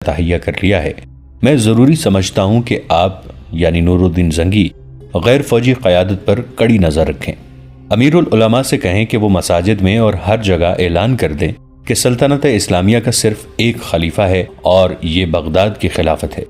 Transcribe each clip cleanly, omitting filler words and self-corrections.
تہیا کر لیا ہے، میں ضروری سمجھتا ہوں کہ آپ یعنی نور الدین زنگی غیر فوجی قیادت پر کڑی نظر رکھیں۔ امیر العلماء سے کہیں کہ وہ مساجد میں اور ہر جگہ اعلان کر دیں کہ سلطنت اسلامیہ کا صرف ایک خلیفہ ہے اور یہ بغداد کی خلافت ہے۔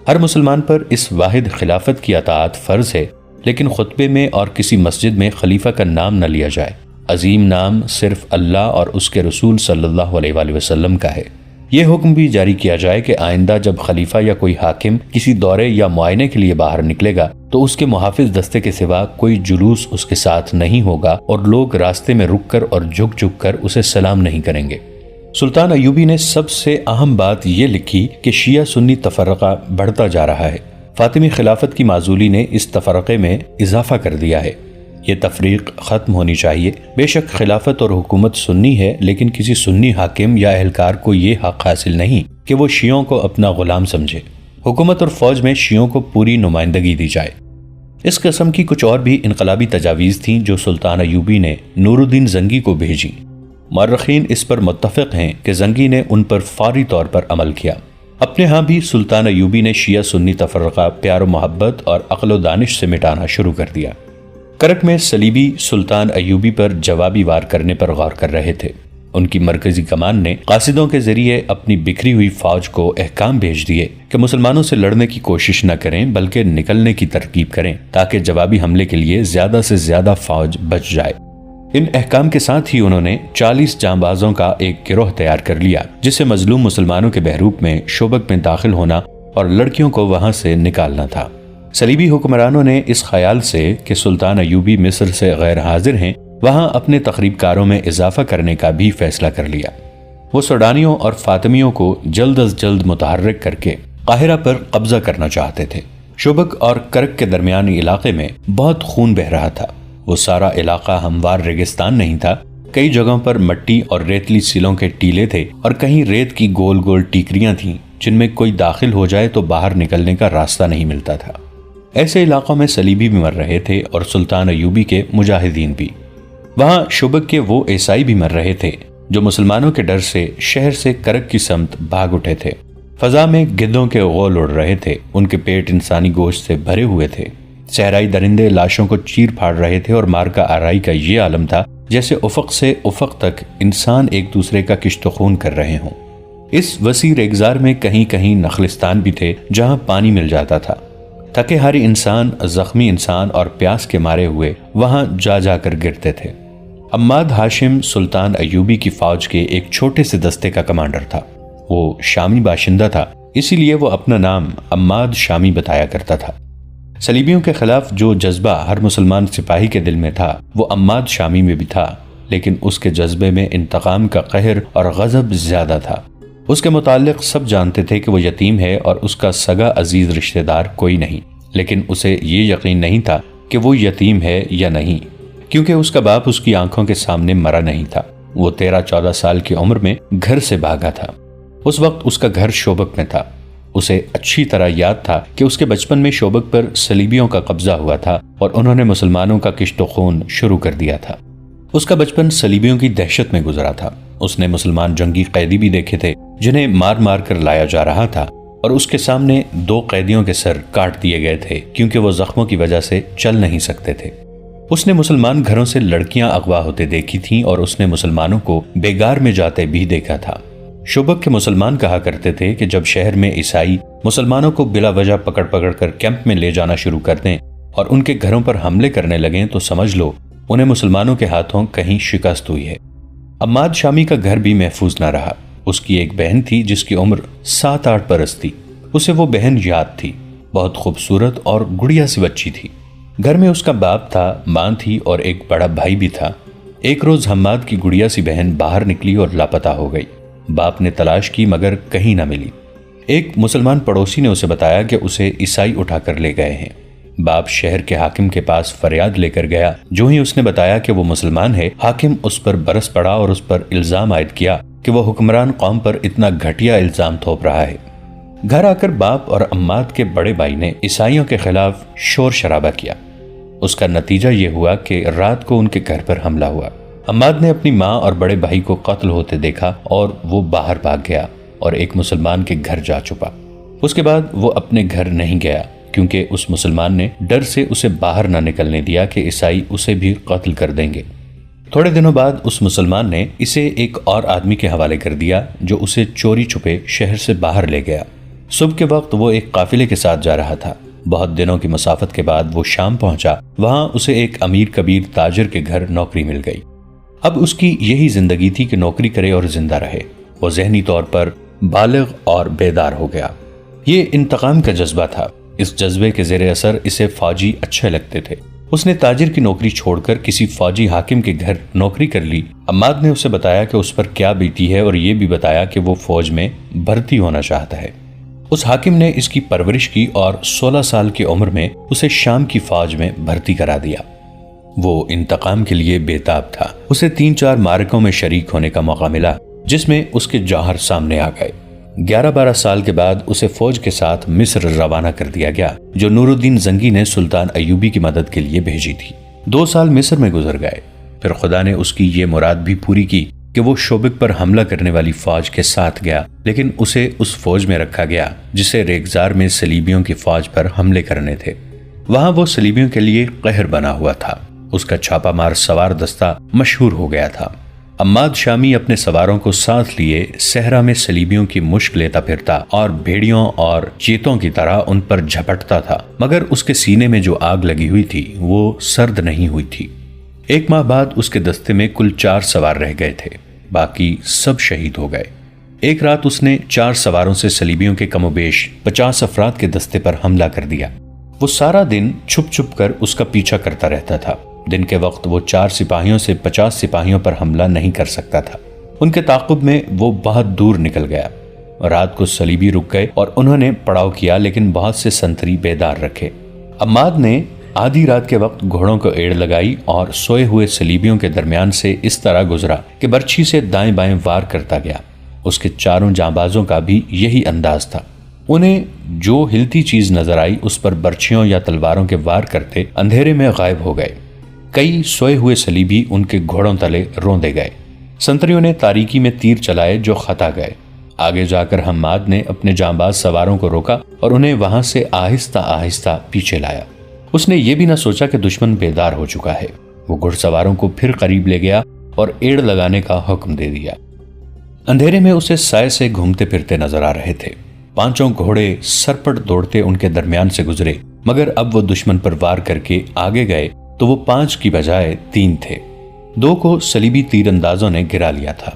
ہر مسلمان پر اس واحد خلافت کی اطاعت فرض ہے، لیکن خطبے میں اور کسی مسجد میں خلیفہ کا نام نہ لیا جائے۔ عظیم نام صرف اللہ اور اس کے رسول صلی اللہ علیہ وآلہ وسلم کا ہے۔ یہ حکم بھی جاری کیا جائے کہ آئندہ جب خلیفہ یا کوئی حاکم کسی دورے یا معائنے کے لیے باہر نکلے گا تو اس کے محافظ دستے کے سوا کوئی جلوس اس کے ساتھ نہیں ہوگا اور لوگ راستے میں رک کر اور جھک جھک کر اسے سلام نہیں کریں گے۔ سلطان ایوبی نے سب سے اہم بات یہ لکھی کہ شیعہ سنی تفرقہ بڑھتا جا رہا ہے۔ فاطمی خلافت کی معزولی نے اس تفرقے میں اضافہ کر دیا ہے۔ یہ تفریق ختم ہونی چاہیے۔ بے شک خلافت اور حکومت سنی ہے، لیکن کسی سنی حاکم یا اہلکار کو یہ حق حاصل نہیں کہ وہ شیعوں کو اپنا غلام سمجھے۔ حکومت اور فوج میں شیعوں کو پوری نمائندگی دی جائے۔ اس قسم کی کچھ اور بھی انقلابی تجاویز تھیں جو سلطان ایوبی نے نور الدین زنگی کو بھیجی۔ مورخین اس پر متفق ہیں کہ زنگی نے ان پر فوری طور پر عمل کیا۔ اپنے ہاں بھی سلطان ایوبی نے شیعہ سنی تفرقہ پیار و محبت اور عقل و دانش سے مٹانا شروع کر دیا۔ کرک میں صلیبی سلطان ایوبی پر جوابی وار کرنے پر غور کر رہے تھے۔ ان کی مرکزی کمان نے قاصدوں کے ذریعے اپنی بکھری ہوئی فوج کو احکام بھیج دیے کہ مسلمانوں سے لڑنے کی کوشش نہ کریں بلکہ نکلنے کی ترکیب کریں تاکہ جوابی حملے کے لیے زیادہ سے زیادہ فوج بچ جائے۔ ان احکام کے ساتھ ہی انہوں نے 40 جانبازوں کا ایک گروہ تیار کر لیا جسے مظلوم مسلمانوں کے بحروپ میں شوبک میں داخل ہونا اور لڑکیوں کو وہاں سے نکالنا تھا۔ صلیبی حکمرانوں نے اس خیال سے کہ سلطان ایوبی مصر سے غیر حاضر ہیں وہاں اپنے تخریب کاروں میں اضافہ کرنے کا بھی فیصلہ کر لیا۔ وہ سوڈانیوں اور فاطمیوں کو جلد از جلد متحرک کر کے قاہرہ پر قبضہ کرنا چاہتے تھے۔ شوبک اور کرک کے درمیانی علاقے میں بہت خون بہہ رہا تھا۔ وہ سارا علاقہ ہموار ریگستان نہیں تھا۔ کئی جگہوں پر مٹی اور ریتلی سیلوں کے ٹیلے تھے اور کہیں ریت کی گول گول ٹیکریاں تھیں جن میں کوئی داخل ہو جائے تو باہر نکلنے کا راستہ نہیں ملتا تھا۔ ایسے علاقوں میں صلیبی بھی مر رہے تھے اور سلطان ایوبی کے مجاہدین بھی۔ وہاں شوبک کے وہ عیسائی بھی مر رہے تھے جو مسلمانوں کے ڈر سے شہر سے کرک کی سمت بھاگ اٹھے تھے۔ فضا میں گدھوں کے غول اڑ رہے تھے، ان کے پیٹ انسانی گوشت سے بھرے ہوئے تھے۔ صحرائی درندے لاشوں کو چیر پھاڑ رہے تھے اور مار کا آرائی کا یہ عالم تھا جیسے افق سے افق تک انسان ایک دوسرے کا کشت و خون کر رہے ہوں۔ اس وسیع ریگزار میں کہیں کہیں نخلستان بھی تھے جہاں پانی مل جاتا تھا۔ تھکے ہارے انسان، زخمی انسان اور پیاس کے مارے ہوئے وہاں جا جا کر گرتے تھے۔ عماد ہاشم سلطان ایوبی کی فوج کے ایک چھوٹے سے دستے کا کمانڈر تھا۔ وہ شامی باشندہ تھا، اسی لیے وہ اپنا نام عماد شامی بتایا کرتا تھا۔ صلیبیوں کے خلاف جو جذبہ ہر مسلمان سپاہی کے دل میں تھا وہ عماد شامی میں بھی تھا، لیکن اس کے جذبے میں انتقام کا قہر اور غضب زیادہ تھا۔ اس کے متعلق سب جانتے تھے کہ وہ یتیم ہے اور اس کا سگا عزیز رشتہ دار کوئی نہیں، لیکن اسے یہ یقین نہیں تھا کہ وہ یتیم ہے یا نہیں، کیونکہ اس کا باپ اس کی آنکھوں کے سامنے مرا نہیں تھا۔ وہ 13-14 سال کی عمر میں گھر سے بھاگا تھا۔ اس وقت اس کا گھر شوبک میں تھا۔ اسے اچھی طرح یاد تھا کہ اس کے بچپن میں شوبک پر صلیبیوں کا قبضہ ہوا تھا اور انہوں نے مسلمانوں کا کشت و خون شروع کر دیا تھا۔ اس کا بچپن صلیبیوں کی دہشت میں گزرا تھا۔ اس نے مسلمان جنگی قیدی بھی دیکھے تھے جنہیں مار مار کر لایا جا رہا تھا، اور اس کے سامنے 2 قیدیوں کے سر کاٹ دیے گئے تھے کیونکہ وہ زخموں کی وجہ سے چل نہیں سکتے تھے۔ اس نے مسلمان گھروں سے لڑکیاں اغوا ہوتے دیکھی تھیں اور اس نے مسلمانوں کو بیگار میں جاتے بھی دیکھا تھا۔ شوبک کے مسلمان کہا کرتے تھے کہ جب شہر میں عیسائی مسلمانوں کو بلا وجہ پکڑ پکڑ کر کیمپ میں لے جانا شروع کر دیں اور ان کے گھروں پر حملے کرنے لگیں تو سمجھ لو انہیں مسلمانوں کے ہاتھوں کہیں شکست ہوئی ہے۔ عماد شامی کا گھر بھی محفوظ نہ رہا۔ اس کی ایک بہن تھی جس کی عمر 7-8 برس تھی۔ اسے وہ بہن یاد تھی، بہت خوبصورت اور گڑیا سی بچی تھی۔ گھر میں اس کا باپ تھا، ماں تھی اور ایک بڑا بھائی بھی تھا۔ ایک روز حماد کی گڑیا سی بہن باہر نکلی اور لاپتہ ہو گئی۔ باپ نے تلاش کی مگر کہیں نہ ملی۔ ایک مسلمان پڑوسی نے اسے بتایا کہ اسے عیسائی اٹھا کر لے گئے ہیں۔ باپ شہر کے حاکم کے پاس فریاد لے کر گیا۔ جو ہی اس نے بتایا کہ وہ مسلمان ہے، حاکم اس پر برس پڑا اور اس پر الزام عائد کیا کہ وہ حکمران قوم پر اتنا گھٹیا الزام تھوپ رہا ہے۔ گھر آ کر باپ اور عماد کے بڑے بھائی نے عیسائیوں کے خلاف شور شرابہ کیا۔ اس کا نتیجہ یہ ہوا کہ رات کو ان کے گھر پر حملہ ہوا۔ عماد نے اپنی ماں اور بڑے بھائی کو قتل ہوتے دیکھا اور وہ باہر بھاگ گیا۔ اور ایک مسلمان کے گھر جا چھپا۔ اس کے بعد وہ اپنے گھر نہیں گیا کیونکہ اس مسلمان نے ڈر سے اسے باہر نہ نکلنے دیا کہ عیسائی اسے بھی قتل کر دیں گے۔ تھوڑے دنوں بعد اس مسلمان نے اسے ایک اور آدمی کے حوالے کر دیا جو اسے چوری چھپے شہر سے باہر لے گیا۔ صبح کے وقت وہ ایک قافلے کے ساتھ جا رہا تھا۔ بہت دنوں کی مسافت کے بعد وہ شام پہنچا۔ وہاں اسے ایک امیر کبیر تاجر کے گھر نوکری مل گئی۔ اب اس کی یہی زندگی تھی کہ نوکری کرے اور زندہ رہے۔ وہ ذہنی طور پر بالغ اور بیدار ہو گیا۔ یہ انتقام کا جذبہ تھا۔ اس جذبے کے زیر اثر اسے فوجی اچھے لگتے تھے۔ اس نے تاجر کی نوکری چھوڑ کر کسی فوجی حاکم کے گھر نوکری کر لی۔ عماد نے اسے بتایا کہ اس پر کیا بیتی ہے اور یہ بھی بتایا کہ وہ فوج میں بھرتی ہونا چاہتا ہے۔ اس حاکم نے اس کی پرورش کی اور 16 سال کی عمر میں اسے شام کی فوج میں بھرتی کرا دیا۔ وہ انتقام کے لیے بےتاب تھا۔ اسے 3-4 معرکوں میں شریک ہونے کا موقع ملا جس میں اس کے جوہر سامنے آ گئے۔ 11-12 سال کے بعد اسے فوج کے ساتھ مصر روانہ کر دیا گیا جو نور الدین زنگی نے سلطان ایوبی کی مدد کے لیے بھیجی تھی۔ 2 سال مصر میں گزر گئے۔ پھر خدا نے اس کی یہ مراد بھی پوری کی کہ وہ شوبک پر حملہ کرنے والی فوج کے ساتھ گیا، لیکن اسے اس فوج میں رکھا گیا جسے ریگزار میں صلیبیوں کی فوج پر حملے کرنے تھے۔ وہاں وہ صلیبیوں کے لیے قہر بنا ہوا تھا۔ اس کا چھاپا مار سوار دستہ مشہور ہو گیا تھا۔ عماد شامی اپنے سواروں کو ساتھ لیے صحرا میں صلیبیوں کی مشک لیتا پھرتا اور بھیڑیوں اور چیتوں کی طرح ان پر جھپٹتا تھا، مگر اس کے سینے میں جو آگ لگی ہوئی تھی وہ سرد نہیں ہوئی تھی۔ 1 ماہ بعد اس کے دستے میں کل 4 سوار رہ گئے تھے، باقی سب شہید ہو گئے۔ ایک رات اس نے 4 سواروں سے صلیبیوں کے کم و بیش 50 افراد کے دستے پر حملہ کر دیا۔ وہ سارا دن چھپ چھپ کر اس کا پیچھا کرتا رہتا تھا۔ دن کے وقت وہ 4 سپاہیوں سے 50 سپاہیوں پر حملہ نہیں کر سکتا تھا۔ ان کے تعاقب میں وہ بہت دور نکل گیا۔ رات کو صلیبی رک گئے اور انہوں نے پڑاؤ کیا، لیکن بہت سے سنتری بیدار رکھے۔ عماد نے آدھی رات کے وقت گھوڑوں کو ایڑ لگائی اور سوئے ہوئے صلیبیوں کے درمیان سے اس طرح گزرا کہ برچھی سے دائیں بائیں وار کرتا گیا۔ اس کے چاروں جانبازوں کا بھی یہی انداز تھا۔ انہیں جو ہلتی چیز نظر آئی اس پر برچھیوں یا تلواروں کے وار کرتے اندھیرے میں غائب ہو گئے۔ کئی سوئے ہوئے صلیبی ان کے گھوڑوں تلے روندے گئے۔ سنتریوں نے تاریکی میں تیر چلائے جو خطا گئے۔ آگے جا کر حماد نے اپنے جانباز سواروں کو روکا اور انہیں وہاں سے آہستہ آہستہ پیچھے لایا۔ اس نے یہ بھی نہ سوچا کہ دشمن بیدار ہو چکا ہے۔ وہ گھڑ سواروں کو پھر قریب لے گیا اور ایڑ لگانے کا حکم دے دیا۔ اندھیرے میں اسے سائے سے گھومتے پھرتے نظر آ رہے تھے۔ 5 گھوڑے سرپٹ دوڑتے ان کے درمیان سے گزرے، مگر اب وہ دشمن پر وار کر کے آگے گئے تو وہ 5 کی بجائے 3 تھے۔ 2 کو صلیبی تیر اندازوں نے گرا لیا تھا۔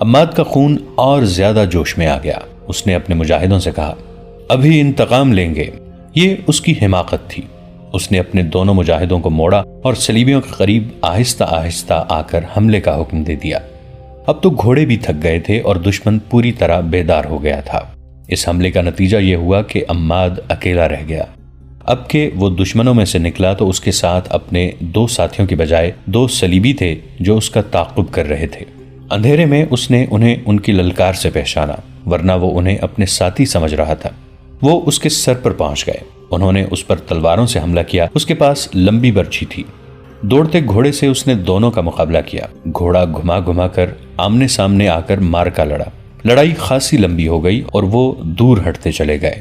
عماد کا خون اور زیادہ جوش میں آ گیا۔ اس نے اپنے مجاہدوں سے کہا، ابھی انتقام لیں گے۔ یہ اس کی حماقت تھی۔ اس نے اپنے دونوں مجاہدوں کو موڑا اور صلیبیوں کے قریب آہستہ آہستہ آ کر حملے کا حکم دے دیا۔ اب تو گھوڑے بھی تھک گئے تھے اور دشمن پوری طرح بیدار ہو گیا تھا۔ اس حملے کا نتیجہ یہ ہوا کہ عماد اکیلا رہ گیا۔ اب کہ وہ دشمنوں میں سے نکلا تو اس کے ساتھ اپنے 2 ساتھیوں کی بجائے 2 صلیبی تھے جو اس کا تعاقب کر رہے تھے۔ اندھیرے میں اس نے انہیں ان کی للکار سے پہچانا، ورنہ وہ انہیں اپنے ساتھی سمجھ رہا تھا۔ وہ اس کے سر پر پہنچ گئے۔ انہوں نے اس پر تلواروں سے حملہ کیا۔ اس کے پاس لمبی برچھی تھی۔ دوڑتے گھوڑے سے اس نے دونوں کا مقابلہ کیا۔ گھوڑا گھما گھما کر آمنے سامنے آ کر مارکا لڑا۔ لڑائی خاصی لمبی ہو گئی اور وہ دور ہٹتے چلے گئے۔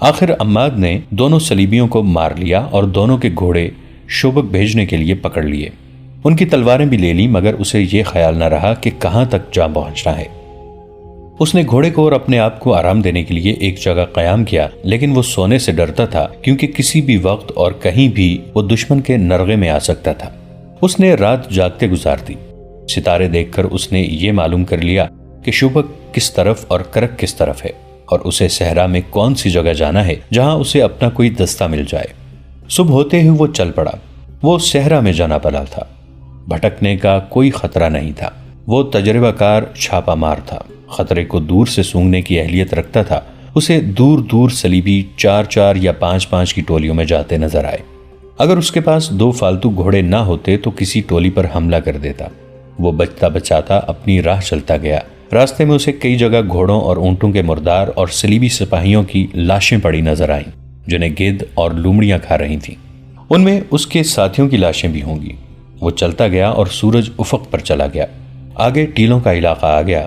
آخر عماد نے دونوں صلیبیوں کو مار لیا اور دونوں کے گھوڑے شوبک بھیجنے کے لیے پکڑ لیے۔ ان کی تلواریں بھی لے لی، مگر اسے یہ خیال نہ رہا کہ کہاں تک جا پہنچنا ہے۔ اس نے گھوڑے کو اور اپنے آپ کو آرام دینے کے لیے ایک جگہ قیام کیا، لیکن وہ سونے سے ڈرتا تھا کیونکہ کسی بھی وقت اور کہیں بھی وہ دشمن کے نرغے میں آ سکتا تھا۔ اس نے رات جاگتے گزار دی۔ ستارے دیکھ کر اس نے یہ معلوم کر لیا کہ شوبک کس طرف اور کرک کس طرف ہے، اور اسے صحرا میں کون سی جگہ جانا ہے جہاں اسے اپنا کوئی دستہ مل جائے۔ صبح ہوتے ہی وہ چل پڑا۔ وہ صحرا میں جانا پلا تھا۔ بھٹکنے کا کوئی خطرہ نہیں تھا۔ وہ تجربہ کار چھاپا مار تھا، خطرے کو دور سے سونگنے کی اہلیت رکھتا تھا۔ اسے دور دور صلیبی 4 یا 5 کی ٹولیوں میں جاتے نظر آئے۔ اگر اس کے پاس 2 فالتو گھوڑے نہ ہوتے تو کسی ٹولی پر حملہ کر دیتا۔ وہ بچتا بچاتا اپنی راہ چلتا گیا۔ راستے میں اسے کئی جگہ گھوڑوں اور اونٹوں کے مردار اور صلیبی سپاہیوں کی لاشیں پڑی نظر آئیں، جنہیں گدھ اور لومڑیاں کھا رہی تھیں۔ ان میں اس کے ساتھیوں کی لاشیں بھی ہوں گی۔ وہ چلتا گیا اور سورج افق پر چلا گیا۔ آگے ٹیلوں کا علاقہ آ گیا۔